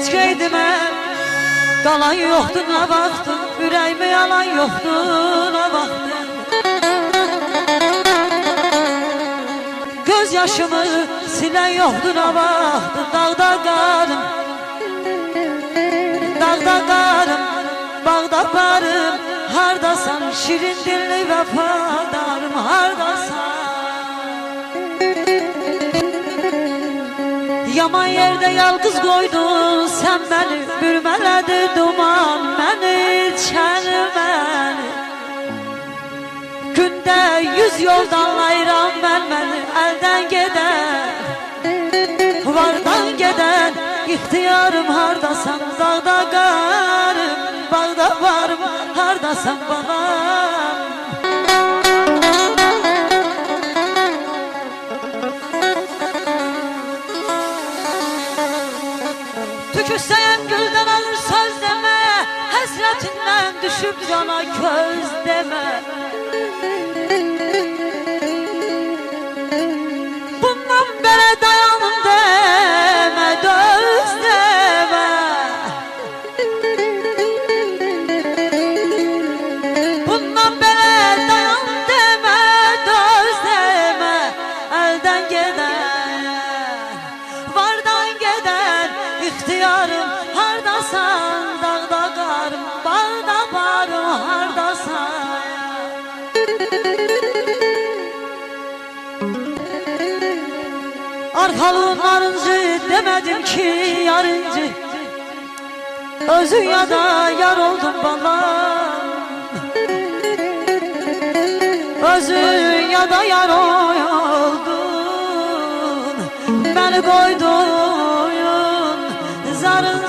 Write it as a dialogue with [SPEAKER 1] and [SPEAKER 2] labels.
[SPEAKER 1] Keç geydimə qalan yoxdur nə vaxtın, ürəyimi yalan yoxdur nə vaxtın. Göz yaşımı silən yoxdur nə vaxtın. Dağda qarım, dağda qarım, bağda barım. Hardasan şirin dilli vəfadarım, hardasan. Yaman yerde yalqız qoydun sən məni, bürmələdi duman məni, çəlməni. Gündə 100 yoldan ayıran məni, əldən gedən, vardan gedən. İxtiyarım hardasan, dağda qarım, bağda varım, hardasan babam. Tükürsəyəm güldən alır söz demə, həsrətindən düşüb cana köz demə. Bundan belə dayanın demə, döz demə. Bundan belə dayan demə, döz demə. Əldən gedən, vardan gedən. İxtiyarım hardasan, dağda qarım, bağda barım, hardasan. Arxalığın narıncı demədim ki yarıncı, özün ya da yar oldun balam. Özün ya da yar oldun, beni koydun zarın